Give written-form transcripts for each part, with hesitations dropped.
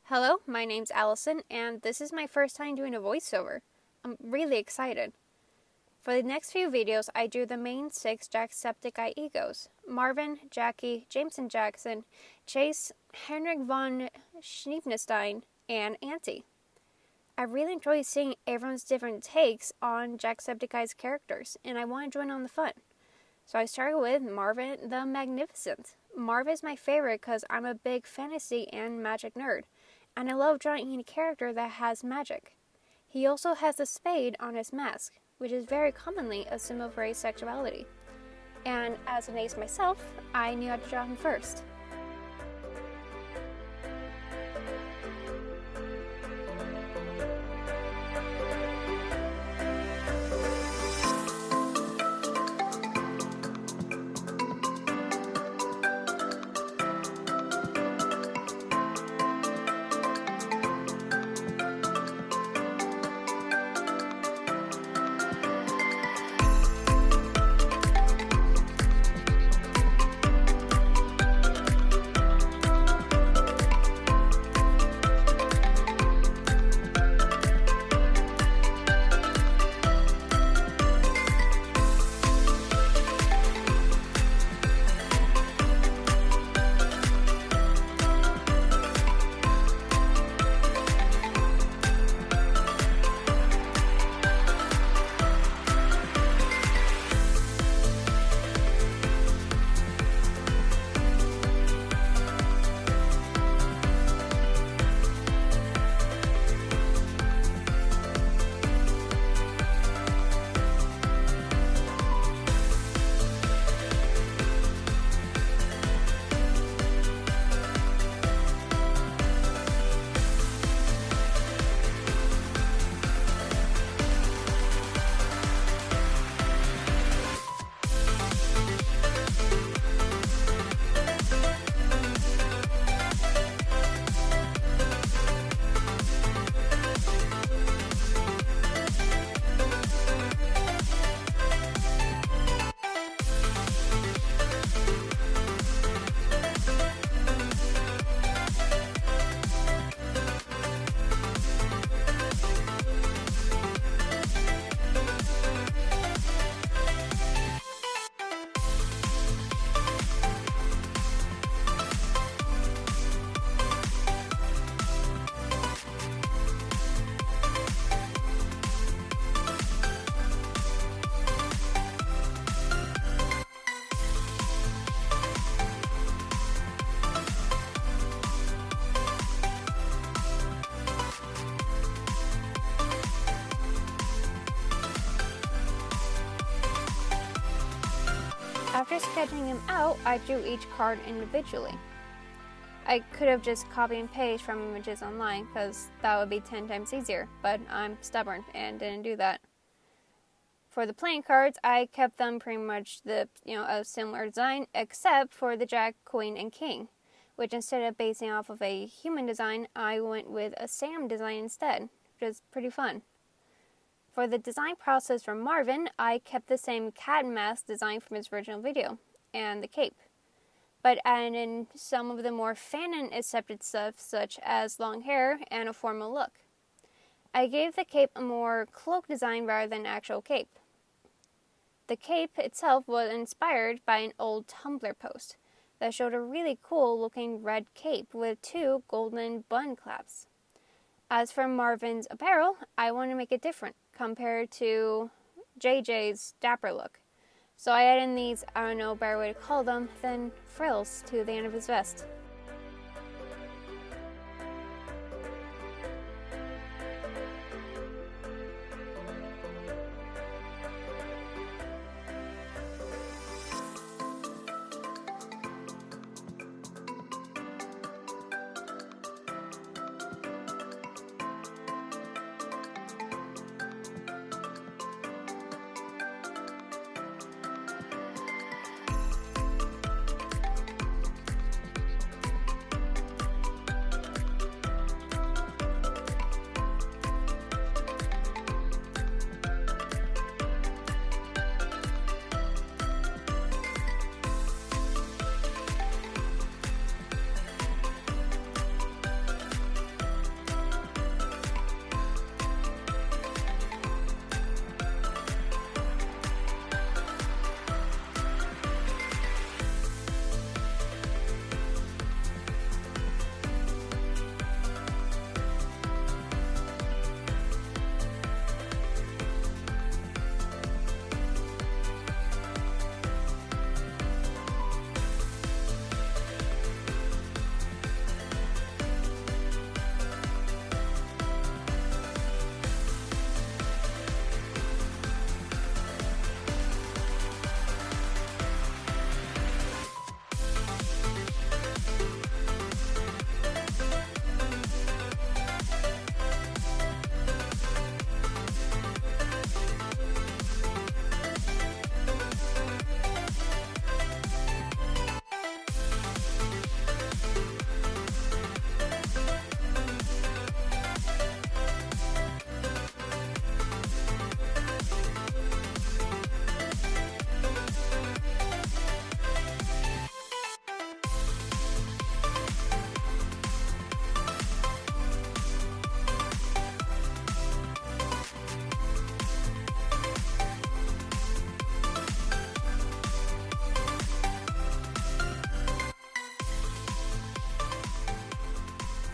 Hello, my name's Allison, and this is my first time doing a voiceover. I'm really excited. For the next few videos, I drew the main 6 Jacksepticeye egos: Marvin, Jackie, Jameson Jackson, Chase, Henrik von Schneepenstein, and Auntie. I really enjoy seeing everyone's different takes on Jacksepticeye's characters, and I want to join on the fun. So I started with Marvin the Magnificent. Marv is my favorite because I'm a big fantasy and magic nerd, and I love drawing a character that has magic. He also has a spade on his mask, which is very commonly a symbol for asexuality. And as an ace myself, I knew how to draw him first. After sketching him out, I drew each card individually. I could have just copy and paste from images online because that would be 10 times easier, but I'm stubborn and didn't do that. For the playing cards, I kept them pretty much a similar design, except for the Jack, Queen, and King, which instead of basing off of a human design, I went with a Sam design instead, which is pretty fun. For the design process for Marvin, I kept the same cat mask design from his original video, and the cape, but added in some of the more fan-accepted stuff, such as long hair and a formal look. I gave the cape a more cloak design rather than actual cape. The cape itself was inspired by an old Tumblr post that showed a really cool looking red cape with 2 golden bun clasps. As for Marvin's apparel, I want to make it different compared to JJ's dapper look. So I added in these, I don't know a better way to call them, than frills to the end of his vest.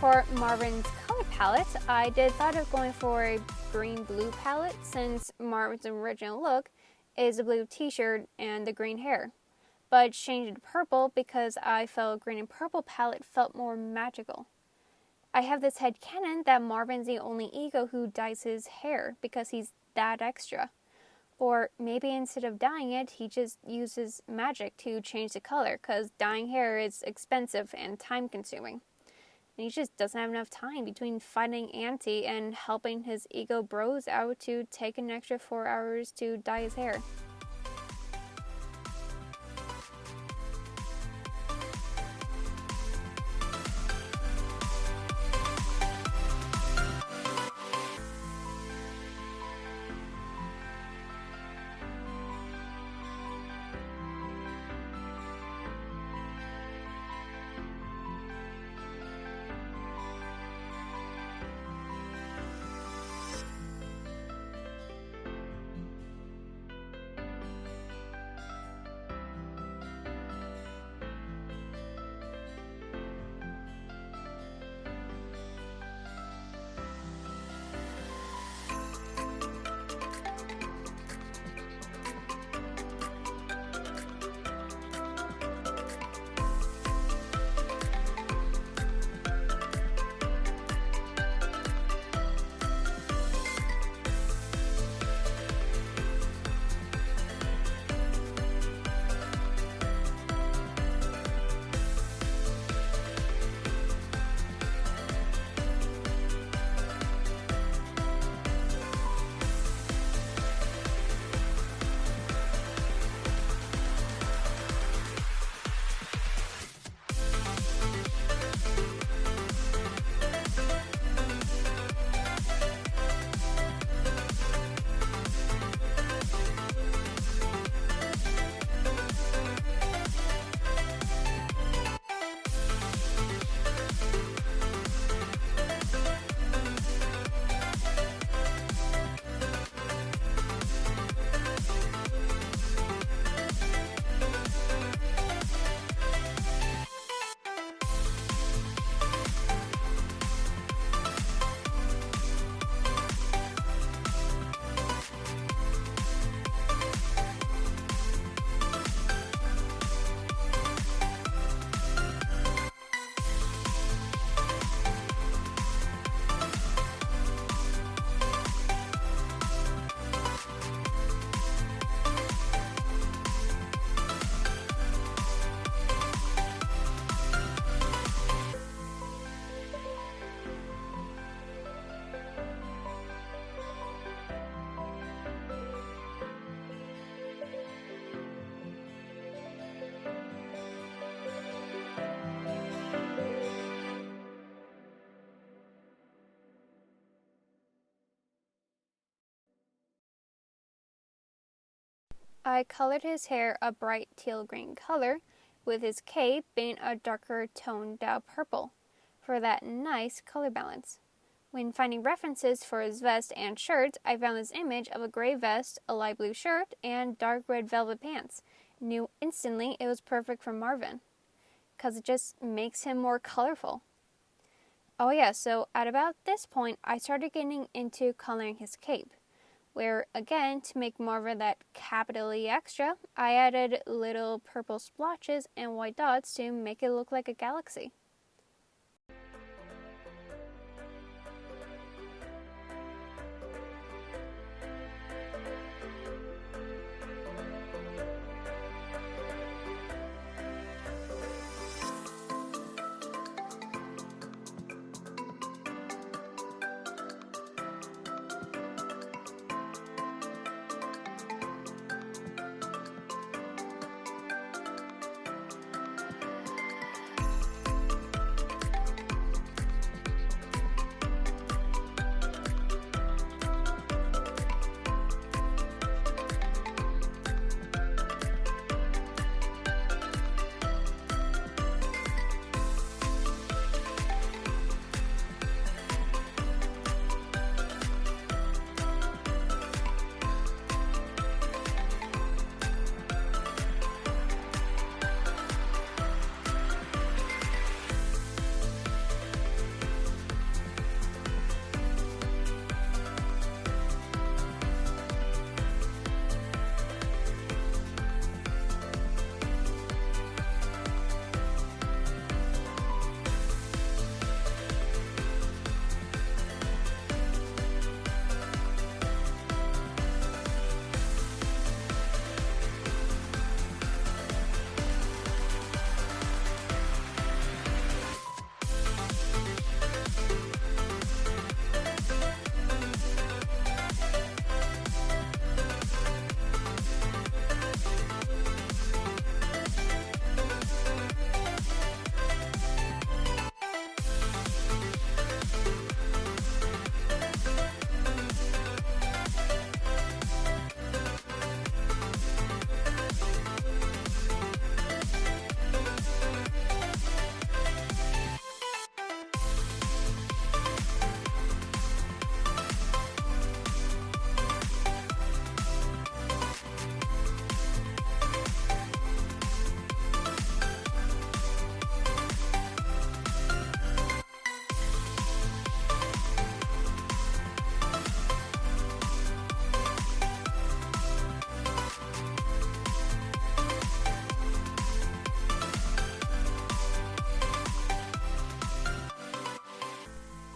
For Marvin's color palette, I did thought of going for a green-blue palette since Marvin's original look is a blue t-shirt and the green hair, but changed it to purple because I felt green and purple palette felt more magical. I have this headcanon that Marvin's the only ego who dyes his hair because he's that extra. Or maybe instead of dyeing it, he just uses magic to change the color because dyeing hair is expensive and time-consuming. And he just doesn't have enough time between fighting Auntie and helping his ego bros out to take an extra 4 hours to dye his hair. I colored his hair a bright teal green color, with his cape being a darker toned down purple, for that nice color balance. When finding references for his vest and shirt, I found this image of a gray vest, a light blue shirt, and dark red velvet pants. Knew instantly it was perfect for Marvin, because it just makes him more colorful. Oh yeah, so at about this point, I started getting into coloring his cape, where again, to make Marvin that capitally extra, I added little purple splotches and white dots to make it look like a galaxy.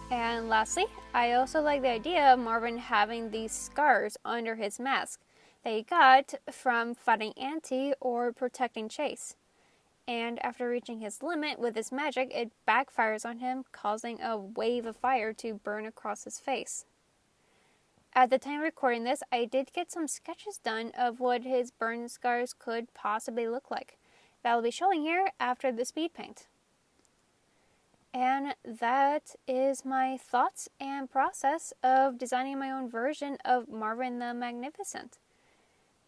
And lastly, I also like the idea of Marvin having these scars under his mask that he got from fighting Auntie or protecting Chase. And after reaching his limit with his magic, it backfires on him, causing a wave of fire to burn across his face. At the time of recording this, I did get some sketches done of what his burn scars could possibly look like. That will be showing here after the speed paint. And that is my thoughts and process of designing my own version of Marvin the Magnificent.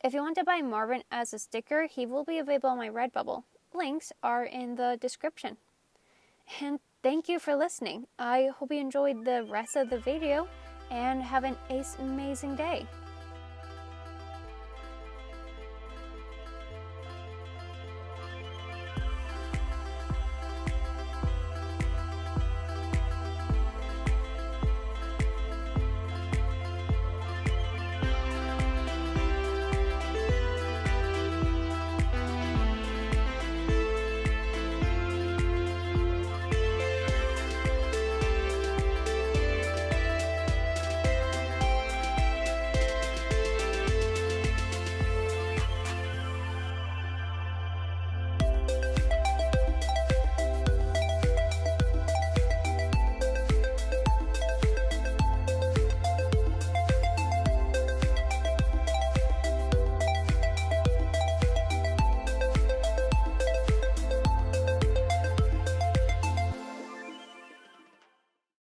If you want to buy Marvin as a sticker, he will be available on my Redbubble. Links are in the description. And thank you for listening. I hope you enjoyed the rest of the video and have an amazing day.